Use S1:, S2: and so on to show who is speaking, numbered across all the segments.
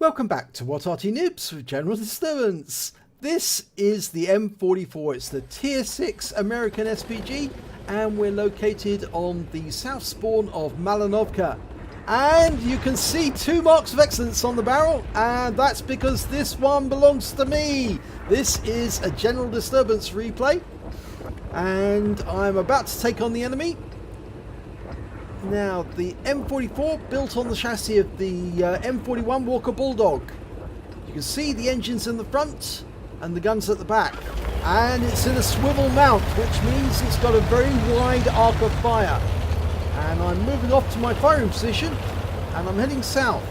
S1: Welcome back to What Arty Noobs with General Disturbance. This is the M44. It's the Tier 6 American SPG, and we're located on the south spawn of Malinovka. And you can see 2 marks of excellence on the barrel, and that's because this one belongs to me. This is a General Disturbance replay, and I'm about to take on the enemy. Now, the M44 built on the chassis of the M41 Walker Bulldog. You can see the engines in the front and the guns at the back. And it's in a swivel mount, which means it's got a very wide arc of fire. And I'm moving off to my firing position, and I'm heading south.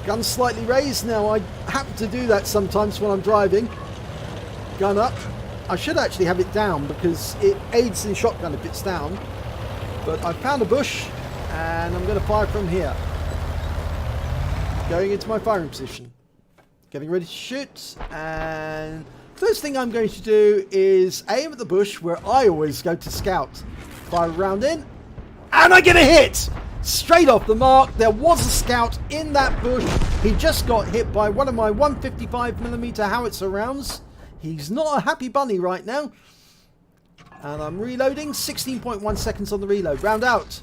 S1: Gun slightly raised. Now, I happen to do that sometimes when I'm driving. Gun up. I should actually have it down because it aids in shotgun if it's down. But I found a bush, and I'm going to fire from here. Going into my firing position. Getting ready to shoot, and first thing I'm going to do is aim at the bush where I always go to scout. Fire a round in, and I get a hit! Straight off the mark. There was a scout in that bush. He just got hit by one of my 155mm howitzer rounds. He's not a happy bunny right now. And I'm reloading, 16.1 seconds on the reload. Round out.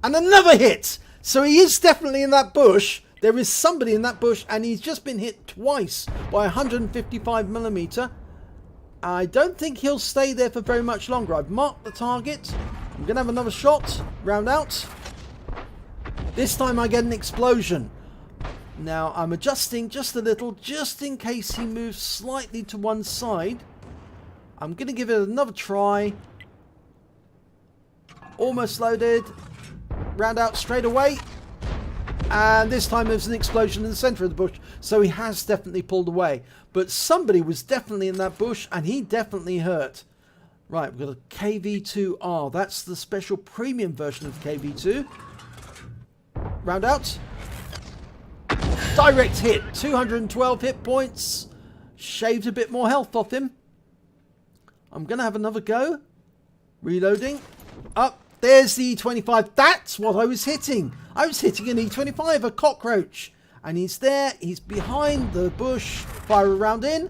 S1: And another hit! So he is definitely in that bush. There is somebody in that bush, and he's just been hit twice by 155mm. I don't think he'll stay there for very much longer. I've marked the target. I'm going to have another shot. Round out. This time I get an explosion. Now I'm adjusting just a little, just in case he moves slightly to one side. I'm going to give it another try. Almost loaded. Round out straight away. And this time there's an explosion in the centre of the bush. So he has definitely pulled away. But somebody was definitely in that bush, and he definitely hurt. Right, we've got a KV2R. That's the special premium version of KV2. Round out. Direct hit. 212 hit points. Shaved a bit more health off him. I'm going to have another go. Reloading. Up. There's the E25. That's what I was hitting. I was hitting an E25, a cockroach. And he's there. He's behind the bush. Fire a round in.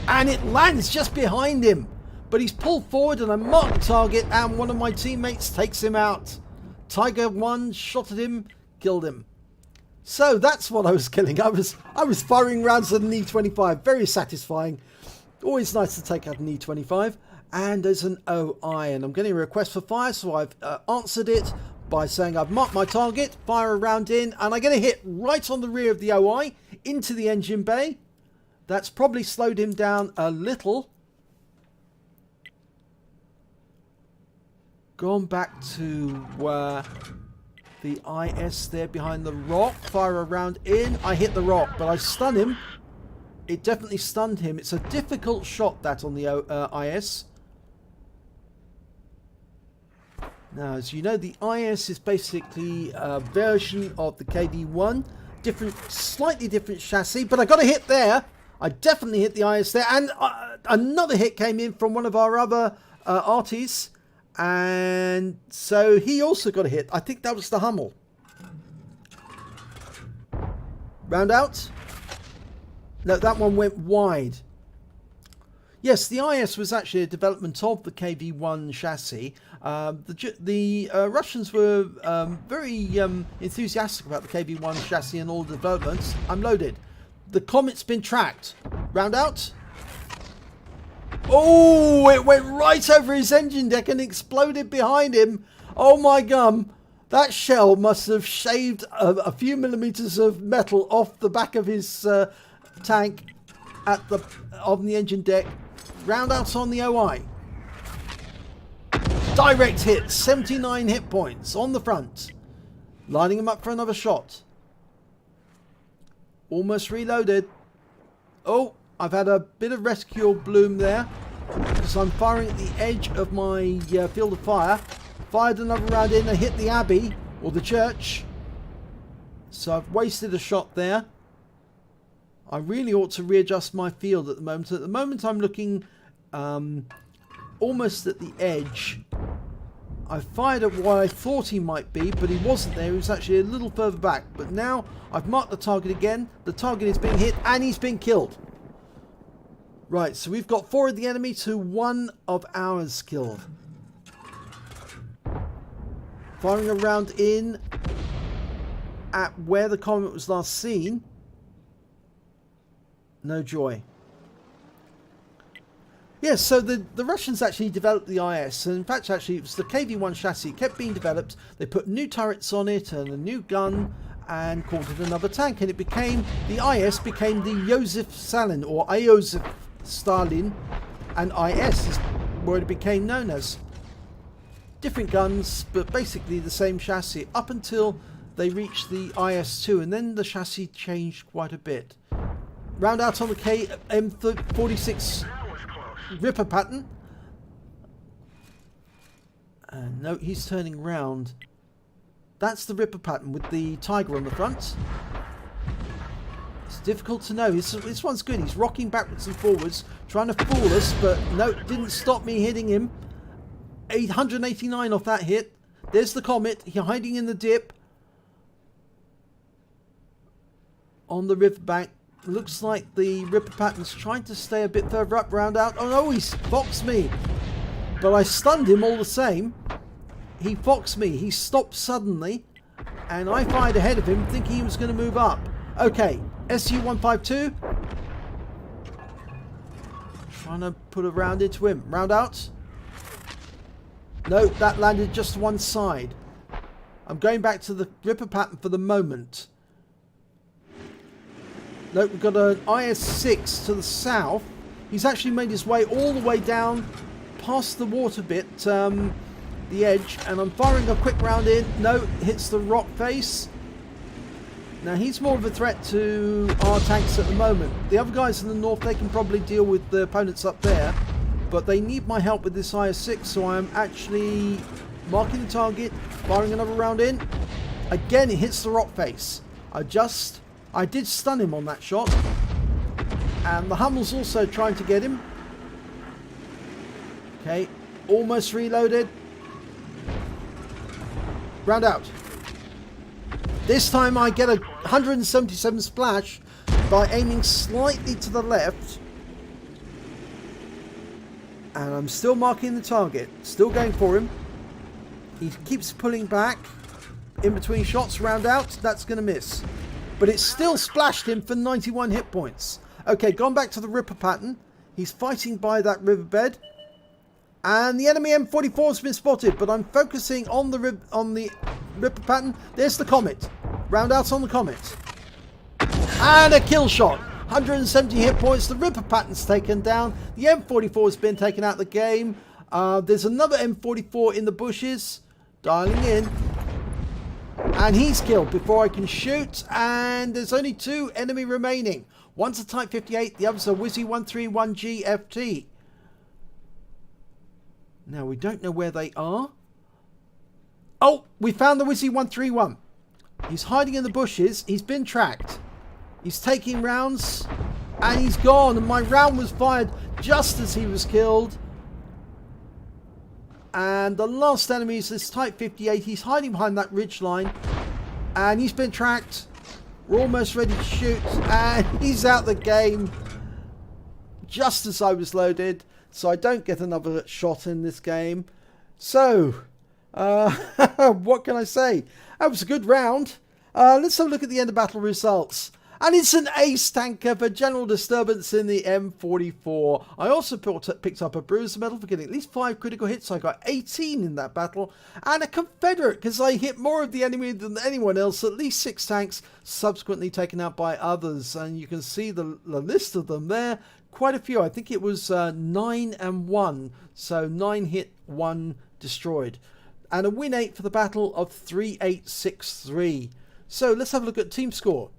S1: And it lands just behind him. But he's pulled forward, and I mark the target, and one of my teammates takes him out. Tiger 1 shot at him, killed him. So that's what I was killing. I was firing rounds at an E25. Very satisfying. Always nice to take out an E25. And there's an OI, and I'm getting a request for fire, so I've answered it by saying I've marked my target, fire a round in, and I get a hit right on the rear of the OI into the engine bay. That's probably slowed him down a little. Gone back to the IS there behind the rock. Fire a round in. I hit the rock, but I stun him. It definitely stunned him. It's a difficult shot, that, on the IS. Now, as you know, the IS is basically a version of the KV1. Slightly different chassis, but I got a hit there. I definitely hit the IS there. And another hit came in from one of our other Artys. And so he also got a hit. I think that was the Hummel. Round out. No, that one went wide. Yes, the IS was actually a development of the KV1 chassis. The Russians were very enthusiastic about the KV1 chassis and all the developments. I'm loaded. The Comet's been tracked. Round out. Oh, it went right over his engine deck and exploded behind him. Oh my gum. That shell must have shaved a few millimeters of metal off the back of his tank on the engine deck. Round out on the OI. Direct hit. 79 hit points on the front. Lining him up for another shot. Almost reloaded. Oh, I've had a bit of rescue bloom there because I'm firing at the edge of my field of fire. Fired another round in and hit the abbey, or the church. So I've wasted a shot there. I really ought to readjust my field at the moment. At the moment I'm looking almost at the edge I fired at what I thought he might be, but he wasn't there. He was actually a little further back. But now I've marked the target again. The target is being hit and he's been killed. Right, so we've got 4 of the enemy to 1 of ours killed. Firing a round in at where the comet was last seen. No joy. Yes, so the Russians actually developed the IS, and in fact actually it was the KV-1 chassis. It kept being developed. They put new turrets on it and a new gun and called it another tank, and it became, the IS became the Joseph Stalin, or Iosif Stalin, and IS is what it became known as. Different guns, but basically the same chassis up until they reached the IS-2, and then the chassis changed quite a bit. Round out on the M46 Ripper pattern. No, he's turning round. That's the Ripper pattern with the tiger on the front. It's difficult to know. This one's good. He's rocking backwards and forwards, trying to fool us, but no, it didn't stop me hitting him. 889 off that hit. There's the comet. He's hiding in the dip on the riverbank. Looks like the Ripper pattern's trying to stay a bit further up, round out. Oh no, he's foxed me. But I stunned him all the same. He foxed me. He stopped suddenly. And I fired ahead of him, thinking he was going to move up. Okay, SU-152. Trying to put a round into him. Round out. No, that landed just one side. I'm going back to the Ripper pattern for the moment. Nope, we've got an IS-6 to the south. He's actually made his way all the way down past the water bit, the edge, and I'm firing a quick round in. No, hits the rock face. Now he's more of a threat to our tanks at the moment. The other guys in the north, they can probably deal with the opponents up there, but they need my help with this IS-6, so I'm actually marking the target, firing another round in. Again, it hits the rock face. I did stun him on that shot. And the Hummel's also trying to get him. Okay, almost reloaded. Round out. This time I get a 177 splash by aiming slightly to the left. And I'm still marking the target. Still going for him. He keeps pulling back. In between shots, round out. That's going to miss. But it still splashed him for 91 hit points. Okay, gone back to the Ripper pattern. He's fighting by that riverbed. And the enemy M44 has been spotted, but I'm focusing on the Ripper pattern. There's the comet. Round out on the comet. And a kill shot. 170 hit points. The Ripper pattern's taken down. The M44 has been taken out of the game. There's another M44 in the bushes. Dialing in. And he's killed before I can shoot. And there's only 2 enemy remaining. One's a Type 58. The other's a Wizzy 131G FT. Now, we don't know where they are. Oh, we found the Wizzy 131. He's hiding in the bushes. He's been tracked. He's taking rounds. And he's gone. And my round was fired just as he was killed. And the last enemy is this Type 58. He's hiding behind that ridge line. And he's been tracked. We're almost ready to shoot. And he's out the game. Just as I was loaded. So I don't get another shot in this game. So, what can I say? That was a good round. Let's have a look at the end of battle results. And it's an Ace Tanker for general disturbance in the M44. I also picked up a Bruiser medal for getting at least 5 critical hits. I got 18 in that battle. And a Confederate, because I hit more of the enemy than anyone else. At least 6 tanks subsequently taken out by others. And you can see the list of them there. Quite a few. I think it was 9 and 1. So 9 hit, 1 destroyed. And a win 8 for the battle of 3863. So let's have a look at team score.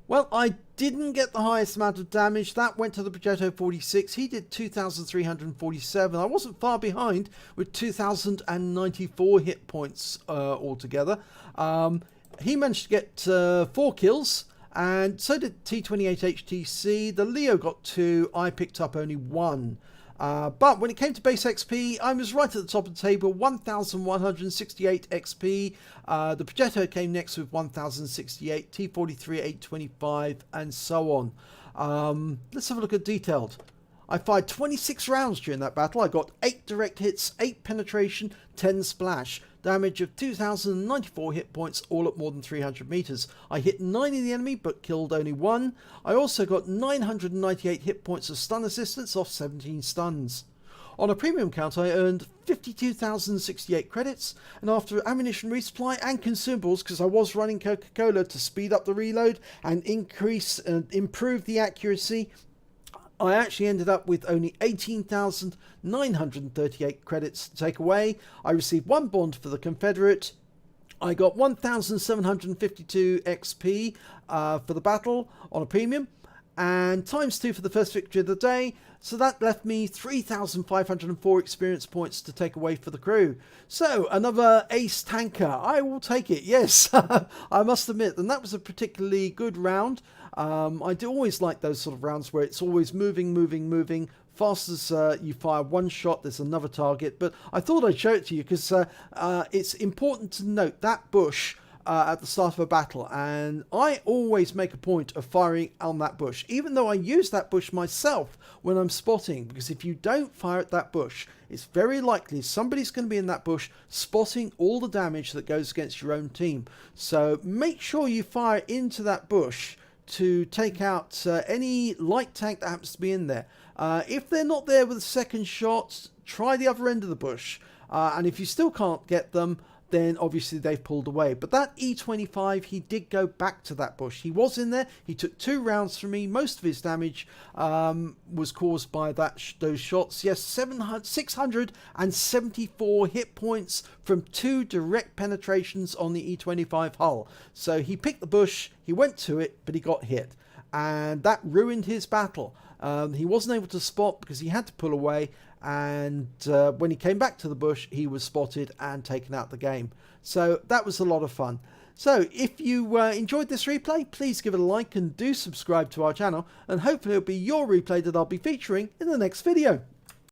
S1: Well, I didn't get the highest amount of damage. That went to the Progetto 46. He did 2,347. I wasn't far behind with 2,094 hit points altogether. He managed to get 4 kills, and so did T28HTC. The Leo got 2. I picked up only 1. But when it came to base XP, I was right at the top of the table, 1168 XP. The Progetto came next with 1068, T43 825, and so on. Let's have a look at detailed. I fired 26 rounds during that battle. I got 8 direct hits, 8 penetration, 10 splash. Damage of 2,094 hit points, all at more than 300 meters. I hit 9 of the enemy, but killed only 1. I also got 998 hit points of stun assistance off 17 stuns. On a premium count, I earned 52,068 credits, and after ammunition resupply and consumables, because I was running Coca-Cola to speed up the reload and increase and improve the accuracy, I actually ended up with only 18,938 credits to take away. I received 1 bond for the Confederate. I got 1,752 XP for the battle on a premium, and ×2 for the first victory of the day. So that left me 3,504 experience points to take away for the crew. So another Ace Tanker. I will take it, yes. I must admit. And that was a particularly good round. I do always like those sort of rounds where it's always moving. Fast as you fire one shot, there's another target. But I thought I'd show it to you because it's important to note that bush at the start of a battle, and I always make a point of firing on that bush, even though I use that bush myself when I'm spotting, because if you don't fire at that bush, it's very likely somebody's going to be in that bush spotting all the damage that goes against your own team. So make sure you fire into that bush to take out any light tank that happens to be in there. If they're not there with a second shot, try the other end of the bush, and if you still can't get them, then obviously they've pulled away. But that E25, he did go back to that bush. He was in there. He took 2 rounds from me. Most of his damage was caused by those shots. Yes, 674 hit points from 2 direct penetrations on the E25 hull. So he picked the bush, he went to it, but he got hit. And that ruined his battle. He wasn't able to spot because he had to pull away, and when he came back to the bush, he was spotted and taken out the game. So that was a lot of fun. So if you enjoyed this replay, please give it a like and do subscribe to our channel, and hopefully it'll be your replay that I'll be featuring in the next video.